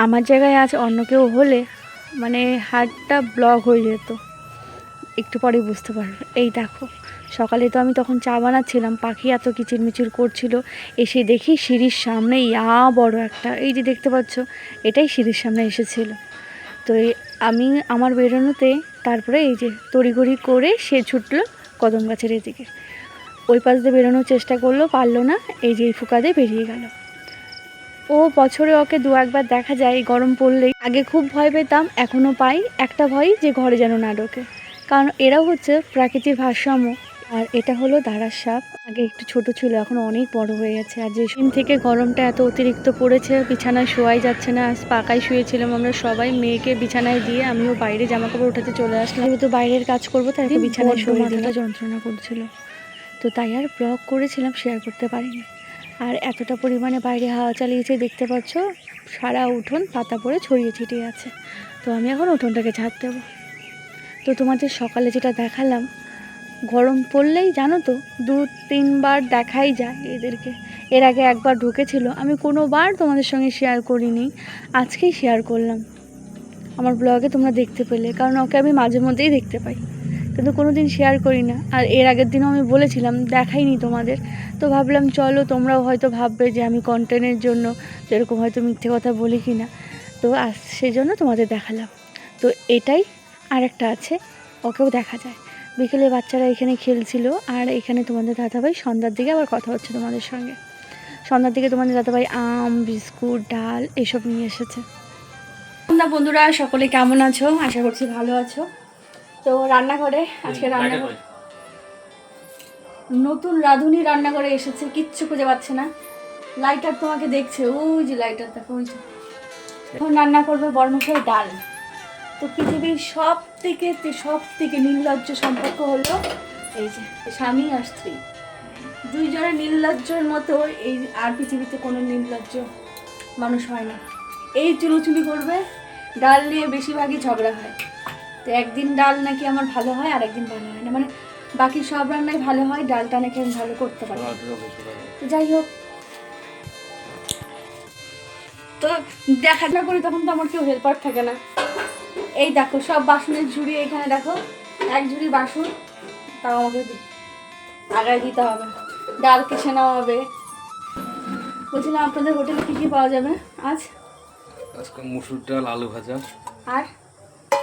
আমার জায়গায় আজ অন্য কেউ হলে মানে হার্টটা ব্লক হয়ে যেত, একটু পরেই বুঝতে পারবে। এই দেখো, সকালে তো আমি তখন চা বানাচ্ছিলাম, পাখি এত কিচিরমিচির করছিল, এসে দেখি সিঁড়ির সামনে বড় একটা, এই যে দেখতে পাচ্ছ, এটাই সিঁড়ির সামনে এসেছিল। তো আমি আমার বেরোনোতে তারপরে এই যে তড়িঘড়ি করে সে ছুটলো কদম গাছের এদিকে, ওই পাশ দিয়ে বেরোনোর চেষ্টা করলো, পারলো না, এই যে এই ফুকা দিয়ে বেরিয়ে গেল। ও বছরে ওকে দু একবার দেখা যায় গরম পড়লেই। আগে খুব ভয় পেতাম, এখনও পাই একটা ভয়, যে ঘরে যেন না ঢোকে, কারণ এরাও হচ্ছে প্রাকৃতিক ভারসাম্য। আর এটা হলো দাঁড়ার সাপ, আগে একটু ছোট ছিল, এখন অনেক বড় হয়ে গেছে। আর যে দিন থেকে গরমটা এত অতিরিক্ত পড়েছে, বিছানায় শোয়াই যাচ্ছে না। আজ পাকায় শুয়েছিলাম আমরা সবাই, মেয়েকে বিছানায় দিয়ে আমিও বাইরে জামাকাপড় উঠাতে চলে আসলাম, যেহেতু বাইরের কাজ করবো তাই বিছানায় শুয়ে মাথাটা যন্ত্রণা করছিল, তো তাই আর ব্লগ করেছিলাম, শেয়ার করতে পারিনি। আর এতটা পরিমাণে বাইরে হাওয়া চালিয়েছে, দেখতে পাচ্ছ সারা উঠোন পাতা পড়ে ছড়িয়ে ছিটিয়ে আছে। তো আমি এখন উঠোনটাকে ঝাড় দেবো। তো তোমাদের সকালে যেটা দেখালাম, গরম পড়লেই জানো তো 2-3 বার দেখাই যায় এদেরকে। এর আগে একবার ঢুকেছিল, আমি কোনোবার তোমাদের সঙ্গে শেয়ার করিনি, আজকেই শেয়ার করলাম। আমার ব্লগে তোমরা দেখতে পেলে, কারণ ওকে আমি মাঝে মধ্যেই দেখতে পাই, কিন্তু কোনো দিন শেয়ার করি না। আর এর আগের দিনও আমি বলেছিলাম, দেখাইনি তোমাদের, তো ভাবলাম চলো তোমরাও হয়তো ভাববে যে আমি কন্টেন্টের জন্য যেরকম হয়তো মিথ্যে কথা বলি কি না, তো সেই জন্য তোমাদের দেখালাম। তো এটাই আর একটা আছে, ওকেও দেখা যায়। বিকেলে বাচ্চারা এখানে খেলছিল, আর এখানে তোমাদের দাদাভাই সন্ধ্যার দিকে আবার কথা হচ্ছে তোমাদের সঙ্গে। সন্ধ্যার দিকে তোমাদের দাদাভাই আম, বিস্কুট, ডাল এসব নিয়ে এসেছে। তোমরা বন্ধুরা সকলে কেমন আছো? আশা করছি ভালো আছো। তো রান্নাঘরে আজকে নতুন রাঁধুনি রান্নাঘরে এসেছে, কিচ্ছু খুঁজে পাচ্ছে না। লাইটার তোমাকে দেখছে, ওই যে লাইটার দেখো, ওই যে। এখন রান্না করবে বড়মশাই ডাল। তো পৃথিবীর সব থেকে নির্লজ্জ সম্পর্ক হলো এই যে স্বামী আর স্ত্রী, দুইজনের নির্লজ্জের মতো এই আর পৃথিবীতে কোনো নির্লজ্জ মানুষ হয় না। এই চুলোচুলি করবে, ডাল নিয়ে বেশিরভাগই ঝগড়া হয়। তো একদিন ডাল নাকি আমার ভালো হয়, আর একদিন ভালো হয় না, মানে বাকি সব রান্নাই ভালো হয়, ডালটা নাকি আমি ভালো করতে পারি। তো যাই হোক, তো দেখা না করি তখন তো আমার কেউ হেল্পার থাকে না। এই দেখো সব বাসনের ঝুড়ি, এখানে দেখো এক ঝুড়ি বাসন, তাও আমাকে আগায় দিতে হবে। ডাল কেসে নেওয়া হবে। বলছিলাম আপনাদের হোটেলে কী কী পাওয়া যাবে আজ? আজকে মুসুর ডাল, আলু ভাজা, আর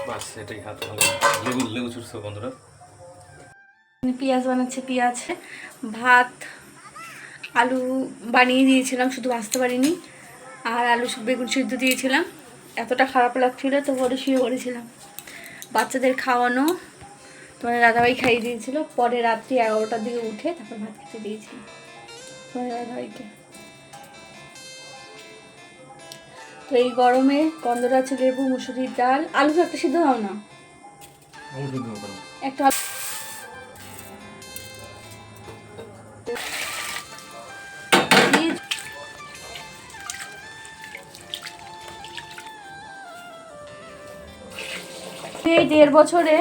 বাস এটাই হাত ভালো। লেবু চুরছে বন্ধুরা। পেঁয়াজ বানাচ্ছে, পেঁয়াজ, ভাত, আলু বানিয়ে দিয়েছিলাম, শুধু ভাজতে পারিনি, আর আলু বেগুন সিদ্ধ দিয়েছিলাম। এতটা খারাপ লাগছিল তো পরে শুয়ে পড়েছিলাম। বাচ্চাদের খাওয়ানো, তোমার দাদাভাই খাইয়ে দিয়েছিল, পরে রাত্রি 11টার দিকে উঠে তারপর ভাত খেতে দিয়েছিলাম তোমার দাদাভাইকে। তো এই গরমে গন্ধরাজ লেবু, মুসুরির ডাল, আলু একটা সিদ্ধ দাও না, একটা এই 1.5 বছরে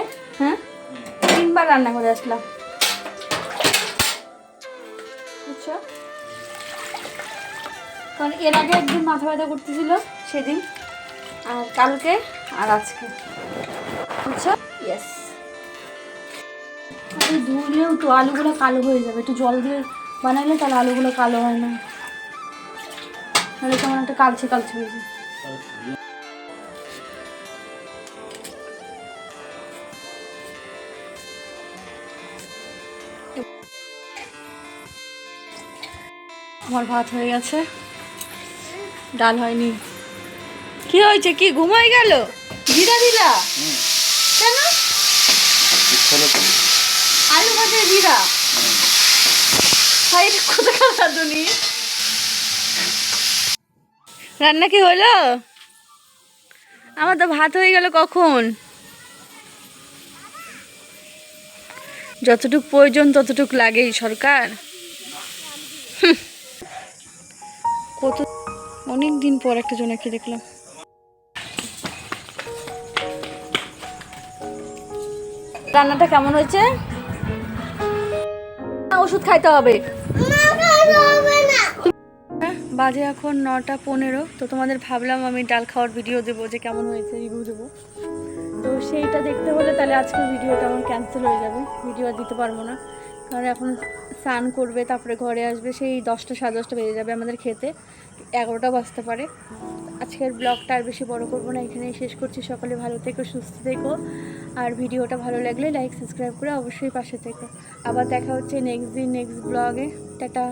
3 বার রান্না করে আসলাম, বুঝছো? কারণ এর আগে একদিন মাথা ব্যথা করতেছিল, সেদিন, আর কালকে, আর আজকে, বুঝছো? ইয়েস। আমি ধুলেও তো আলুগুলো কালো হয়ে যাবে, একটু জল দিয়ে বানাইলে তাহলে আলুগুলো কালো হয় না, তাহলে কেমন একটা কালচে কালচে হয়ে যায়। আমার ভাত হয়ে গেছে, ডাল হয়নি। কি হয়েছে, কি ঘুমাই গেল? জিরা দিলা কেন? আলু ভাজা জিরা কোথাকার রাঁধুনি? রান্না কি হলো? আমার তো ভাত হয়ে গেল কখন। যতটুক প্রয়োজন ততটুক লাগেই সরকার। কত অনেক দিন পর একটা জোনাকি দেখলাম। রান্নাটা কেমন হয়েছে? ওষুধ খাইতে হবে, বাজে এখন 9:15। তো তোমাদের ভাবলাম আমি ডাল খাওয়ার ভিডিও দেবো, যে কেমন হয়েছে রিভিউ দেবো। তো সেইটা দেখতে হলে তাহলে আজকের ভিডিওটা আমার ক্যান্সেল হয়ে যাবে, ভিডিও আর দিতে পারবো না। কারণ এখন স্নান করবে, তারপরে ঘরে আসবে, সেই 10টা 10:30 বেজে যাবে আমাদের খেতে, 11টা বাজতে পারে। আজকের ব্লগটা আর বেশি বড় করবো না, এখানেই শেষ করছি। সকালে ভালো থেকো, সুস্থ থেকো, আর ভিডিওটা ভালো লাগলে লাইক সাবস্ক্রাইব করে অবশ্যই পাশে থেকো। আবার দেখা হচ্ছে নেক্সট দিন নেক্সট ব্লগে। টাটা।